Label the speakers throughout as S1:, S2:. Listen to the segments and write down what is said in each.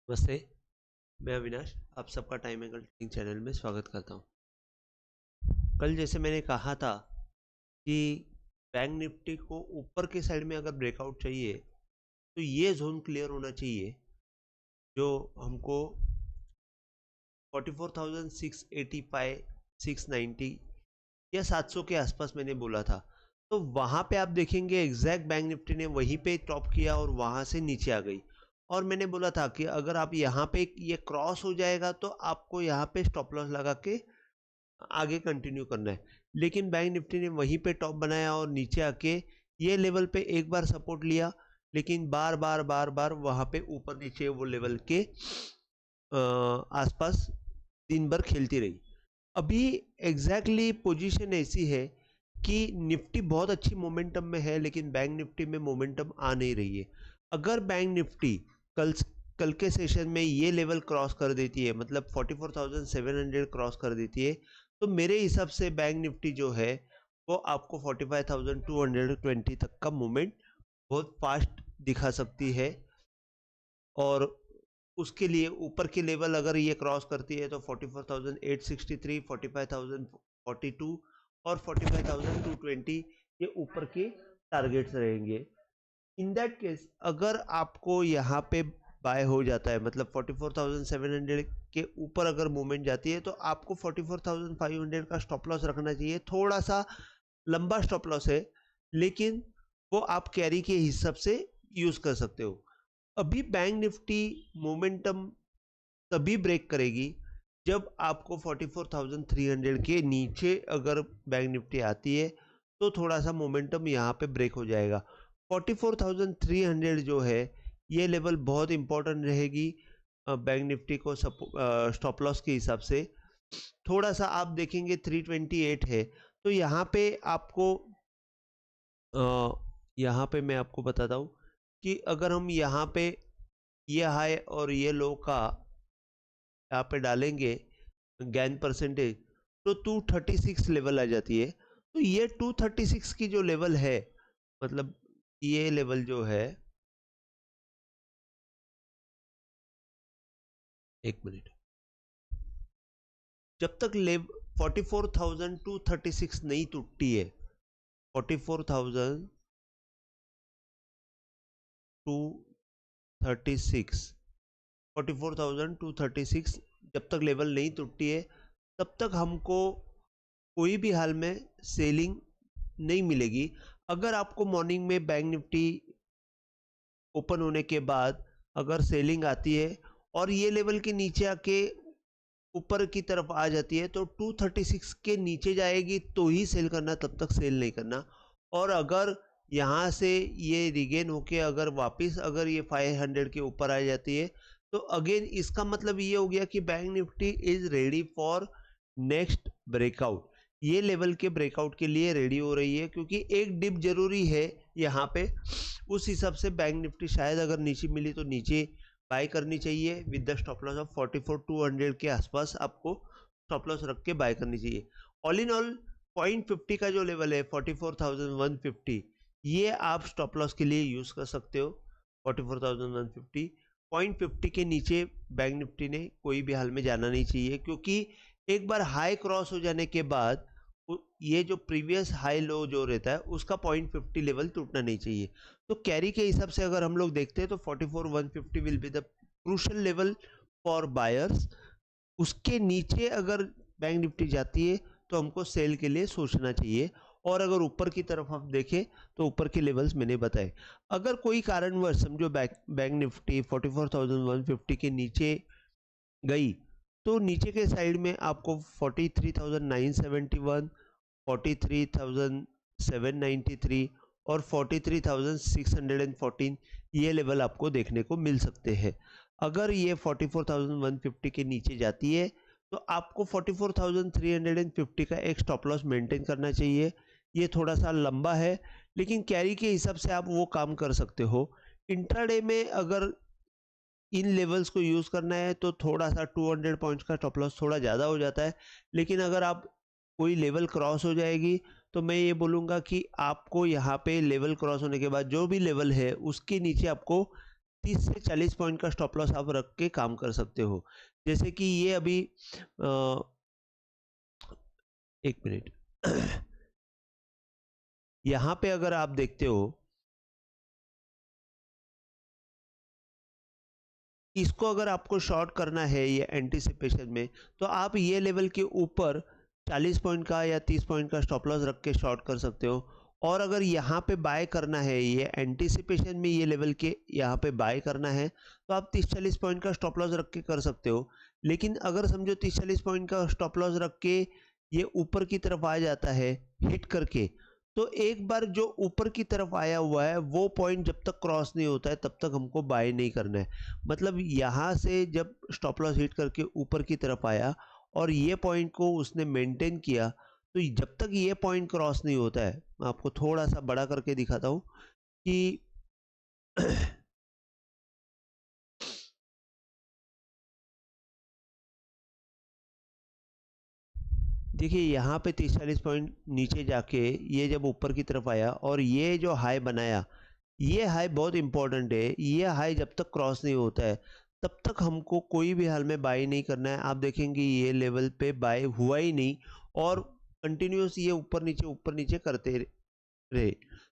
S1: नमस्ते। मैं अविनाश आप सबका टाइम एंगल ट्रेडिंग चैनल में स्वागत करता हूं। कल जैसे मैंने कहा था कि बैंक निफ्टी को ऊपर के साइड में अगर ब्रेकआउट चाहिए तो ये जोन क्लियर होना चाहिए जो हमको 44,685 690 या 700 के आसपास मैंने बोला था। तो वहां पे आप देखेंगे एग्जैक्ट बैंक निफ्टी ने वहीं पे टॉप किया और वहां से नीचे आ गई। और मैंने बोला था कि अगर आप यहाँ पे ये क्रॉस हो जाएगा तो आपको यहाँ पे स्टॉप लॉस लगा के आगे कंटिन्यू करना है। लेकिन बैंक निफ्टी ने वहीं पे टॉप बनाया और नीचे आके ये लेवल पे एक बार सपोर्ट लिया, लेकिन बार बार बार बार वहां पे ऊपर नीचे वो लेवल के आसपास दिन भर खेलती रही। अभी एग्जैक्टली पोजीशन ऐसी है कि निफ्टी बहुत अच्छी मोमेंटम में है लेकिन बैंक निफ्टी में मोमेंटम आ नहीं रही है। अगर बैंक निफ्टी कल कल के सेशन में ये लेवल क्रॉस कर देती है, मतलब 44,700 क्रॉस कर देती है, तो मेरे हिसाब से बैंक निफ्टी जो है वो आपको 45,220 तक का मूवमेंट बहुत फास्ट दिखा सकती है। और उसके लिए ऊपर के लेवल अगर ये क्रॉस करती है तो 44,863, 45,042 और 45,220 ये ऊपर के टारगेट्स रहेंगे। इन दैट केस अगर आपको यहाँ पे बाय हो जाता है, मतलब 44,700 के ऊपर अगर मूवमेंट जाती है, तो आपको 44,500 का स्टॉप लॉस रखना चाहिए। थोड़ा सा लंबा स्टॉप लॉस है लेकिन वो आप कैरी के हिसाब से यूज कर सकते हो। अभी बैंक निफ्टी मोमेंटम तभी ब्रेक करेगी जब आपको 44,300 के नीचे अगर बैंक निफ्टी आती है तो थोड़ा सा मोमेंटम यहाँ पे ब्रेक हो जाएगा। 44,300 जो है ये लेवल बहुत इंपॉर्टेंट रहेगी बैंक निफ्टी को स्टॉप लॉस के हिसाब से। थोड़ा सा आप देखेंगे 328 है, तो यहाँ पे आपको यहाँ पे मैं आपको बताता हूँ कि अगर हम यहाँ पे ये हाई और ये लो का यहाँ पे डालेंगे गेन परसेंटेज तो 236 लेवल आ जाती है। तो ये 236 की जो लेवल है, मतलब ये लेवल जो है, एक मिनट, जब तक लेव 44,236 नहीं टूटती है, 44,236 44,236 जब तक लेवल नहीं टूटती है तब तक हमको कोई भी हाल में सेलिंग नहीं मिलेगी। अगर आपको मॉर्निंग में बैंक निफ्टी ओपन होने के बाद अगर सेलिंग आती है और ये लेवल के नीचे आके ऊपर की तरफ आ जाती है तो 236 के नीचे जाएगी तो ही सेल करना, तब तक सेल नहीं करना। और अगर यहाँ से ये रिगेन होके अगर वापस अगर ये 500 के ऊपर आ जाती है तो अगेन इसका मतलब ये हो गया कि bank Nifty is ready for next breakout. ये लेवल के ब्रेकआउट के लिए रेडी हो रही है क्योंकि एक डिप जरूरी है यहाँ पे। उस हिसाब से बैंक निफ्टी शायद अगर नीचे मिली तो नीचे बाय करनी चाहिए with the stop loss of 44,200 के आसपास आपको स्टॉप लॉस रख के बाय करनी चाहिए। ऑल इन ऑल 0.50 का जो लेवल है 44,150, ये आप स्टॉप लॉस के लिए यूज कर सकते हो। 44,150 0.50 के नीचे बैंक निफ्टी ने कोई भी हाल में जाना नहीं चाहिए क्योंकि एक बार हाई क्रॉस हो जाने के बाद ये जो प्रीवियस हाई लो जो रहता है उसका 0.50 लेवल टूटना नहीं चाहिए। तो कैरी के हिसाब से अगर हम लोग देखते हैं तो 44,150 will be the crucial level for buyers. उसके नीचे अगर बैंक निफ्टी जाती है तो हमको सेल के लिए सोचना चाहिए। और अगर ऊपर की तरफ हम देखें तो ऊपर के लेवल्स मैंने बताए। अगर कोई कारणवश समझो बैंक निफ्टी 44,150 के नीचे गई तो नीचे के साइड में आपको 43,971, 43,793 और 43,614 ये लेवल आपको देखने को मिल सकते हैं। अगर ये 44,150 के नीचे जाती है तो आपको 44,350 का एक स्टॉप लॉस मेंटेन करना चाहिए। ये थोड़ा सा लंबा है लेकिन कैरी के हिसाब से आप वो काम कर सकते हो। इंट्राडे में अगर इन लेवल्स को यूज करना है तो थोड़ा सा 200 पॉइंट्स का स्टॉप लॉस थोड़ा ज़्यादा हो जाता है। लेकिन अगर आप कोई लेवल क्रॉस हो जाएगी तो मैं ये बोलूँगा कि आपको यहाँ पे लेवल क्रॉस होने के बाद जो भी लेवल है उसके नीचे आपको 30 से 40 पॉइंट का स्टॉप लॉस आप रख के काम कर सकते हो। जैसे कि ये अभी एक मिनट यहाँ पे अगर आप देखते हो, इसको अगर आपको शॉर्ट करना है ये एंटीसिपेशन में, तो आप ये लेवल के ऊपर 40 पॉइंट का या 30 पॉइंट का स्टॉप लॉस रख के शॉर्ट कर सकते हो। और अगर यहाँ पे बाय करना है, ये एंटीसिपेशन में ये लेवल के यहाँ पे बाय करना है, तो आप 30-40 पॉइंट का स्टॉप लॉस रख के कर सकते हो। लेकिन अगर समझो 30-40 पॉइंट का स्टॉप लॉस रख के ये ऊपर की तरफ आ जाता है हिट करके, तो एक बार जो ऊपर की तरफ आया हुआ है वो पॉइंट जब तक क्रॉस नहीं होता है तब तक हमको बाय नहीं करना है। मतलब यहाँ से जब स्टॉप लॉस हिट करके ऊपर की तरफ आया और ये पॉइंट को उसने मेंटेन किया, तो जब तक ये पॉइंट क्रॉस नहीं होता है, मैं आपको थोड़ा सा बड़ा करके दिखाता हूँ कि देखिए यहाँ पे 30-40 पॉइंट नीचे जाके ये जब ऊपर की तरफ आया और ये जो हाई बनाया, ये हाई बहुत इंपॉर्टेंट है। ये हाई जब तक क्रॉस नहीं होता है तब तक हमको कोई भी हाल में बाय नहीं करना है। आप देखेंगे ये लेवल पे बाय हुआ ही नहीं और कंटिन्यूस ये ऊपर नीचे करते रहे।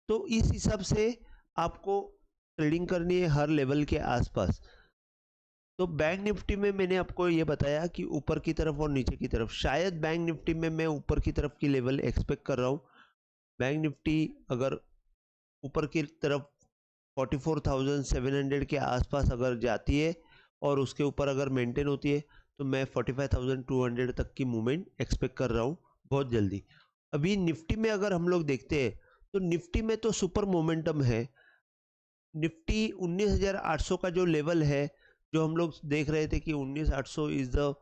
S1: तो इस हिसाब से आपको ट्रेडिंग करनी है हर लेवल के आसपास। तो बैंक निफ्टी में मैंने आपको ये बताया कि ऊपर की तरफ और नीचे की तरफ, शायद बैंक निफ्टी में मैं ऊपर की तरफ की लेवल एक्सपेक्ट कर रहा हूँ। बैंक निफ्टी अगर ऊपर की तरफ 44,700 के आसपास अगर जाती है और उसके ऊपर अगर मेंटेन होती है, तो मैं 45,200 तक की मूवमेंट एक्सपेक्ट कर रहा हूँ बहुत जल्दी। अभी निफ्टी में अगर हम लोग देखते हैं तो निफ्टी में तो सुपर मोमेंटम है। निफ्टी 19,800 का जो लेवल है, जो हम लोग देख रहे थे कि 19,800 इज द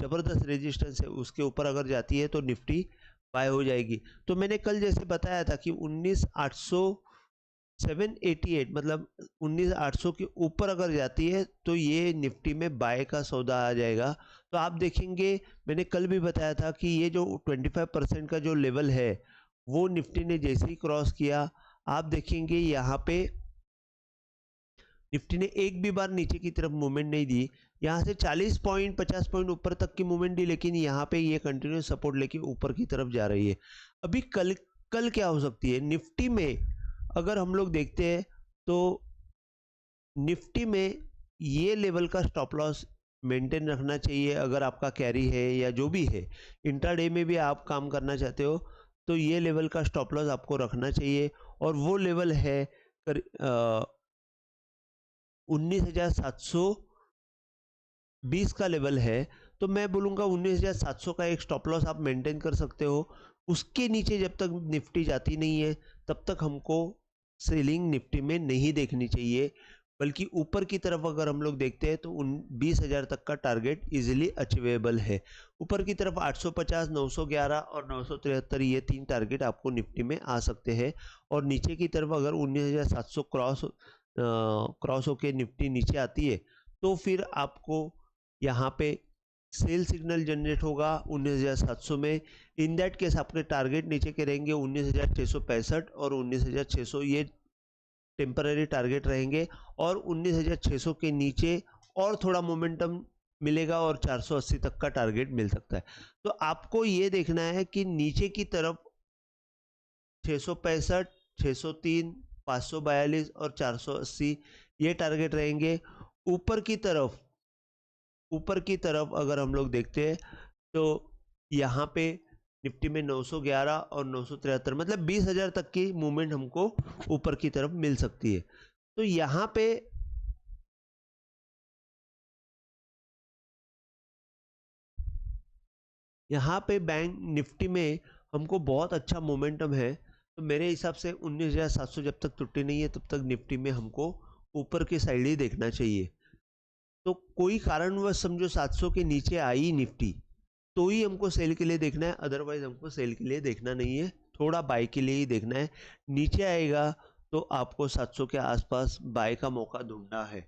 S1: जबरदस्त रेजिस्टेंस है, उसके ऊपर अगर जाती है तो निफ्टी बाय हो जाएगी। तो मैंने कल जैसे बताया था कि 19,788 मतलब 19,800 के ऊपर अगर जाती है तो ये निफ्टी में बाय का सौदा आ जाएगा। तो आप देखेंगे, मैंने कल भी बताया था कि ये जो 25% का जो लेवल है वो निफ्टी ने जैसे ही क्रॉस किया, आप देखेंगे यहाँ पे निफ्टी ने एक भी बार नीचे की तरफ मूवमेंट नहीं दी। यहाँ से 40 पॉइंट 50 पॉइंट ऊपर तक की मूवमेंट दी, लेकिन यहाँ पे ये कंटिन्यूस सपोर्ट लेके ऊपर की तरफ जा रही है। अभी कल क्या हो सकती है निफ्टी में, अगर हम लोग देखते हैं तो निफ्टी में ये लेवल का स्टॉप लॉस मेंटेन रखना चाहिए। अगर आपका कैरी है या जो भी है, इंट्राडे में भी आप काम करना चाहते हो तो ये लेवल का स्टॉप लॉस आपको रखना चाहिए। और वो लेवल है 19,720 का लेवल है। तो मैं बोलूँगा 19,700 का एक स्टॉप लॉस आप मेंटेन कर सकते हो। उसके नीचे जब तक निफ्टी जाती नहीं है तब तक हमको सेलिंग निफ्टी में नहीं देखनी चाहिए, बल्कि ऊपर की तरफ अगर हम लोग देखते हैं तो 20,000 तक का टारगेट इजीली अचीवेबल है। ऊपर की तरफ 850, 911 और 973 ये 3 टारगेट आपको निफ्टी में आ सकते हैं। और नीचे की तरफ अगर 19,700 क्रॉस होके निफ्टी नीचे आती है तो फिर आपको यहाँ पे सेल सिग्नल जनरेट होगा 19,700 में। इन दैट केस आपके टारगेट नीचे के रहेंगे 19,665 और 19,600, ये टेम्पररी टारगेट रहेंगे। और 19,600 के नीचे और थोड़ा मोमेंटम मिलेगा और 480 तक का टारगेट मिल सकता है। तो आपको ये देखना है कि नीचे की तरफ 665, 603, 542 और 480 ये टारगेट रहेंगे। ऊपर की तरफ अगर हम लोग देखते हैं तो यहाँ पे निफ्टी में 911 और 973 मतलब 20,000 तक की मूवमेंट हमको ऊपर की तरफ मिल सकती है। तो यहाँ पे बैंक निफ्टी में हमको बहुत अच्छा मोमेंटम है। तो मेरे हिसाब से 19,700 जब तक टूटी नहीं है तब तक निफ्टी में हमको ऊपर की साइड ही देखना चाहिए। तो कोई कारणवश समझो 700 के नीचे आई निफ्टी तो ही हमको सेल के लिए देखना है, अदरवाइज हमको सेल के लिए देखना नहीं है, थोड़ा बाय के लिए ही देखना है। नीचे आएगा तो आपको 700 के आसपास बाय का मौका ढूंढना है।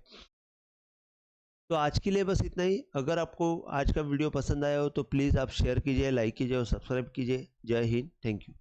S1: तो आज के लिए बस इतना ही। अगर आपको आज का वीडियो पसंद आया हो तो प्लीज़ आप शेयर कीजिए, लाइक कीजिए और सब्सक्राइब कीजिए। जय हिंद, थैंक यू।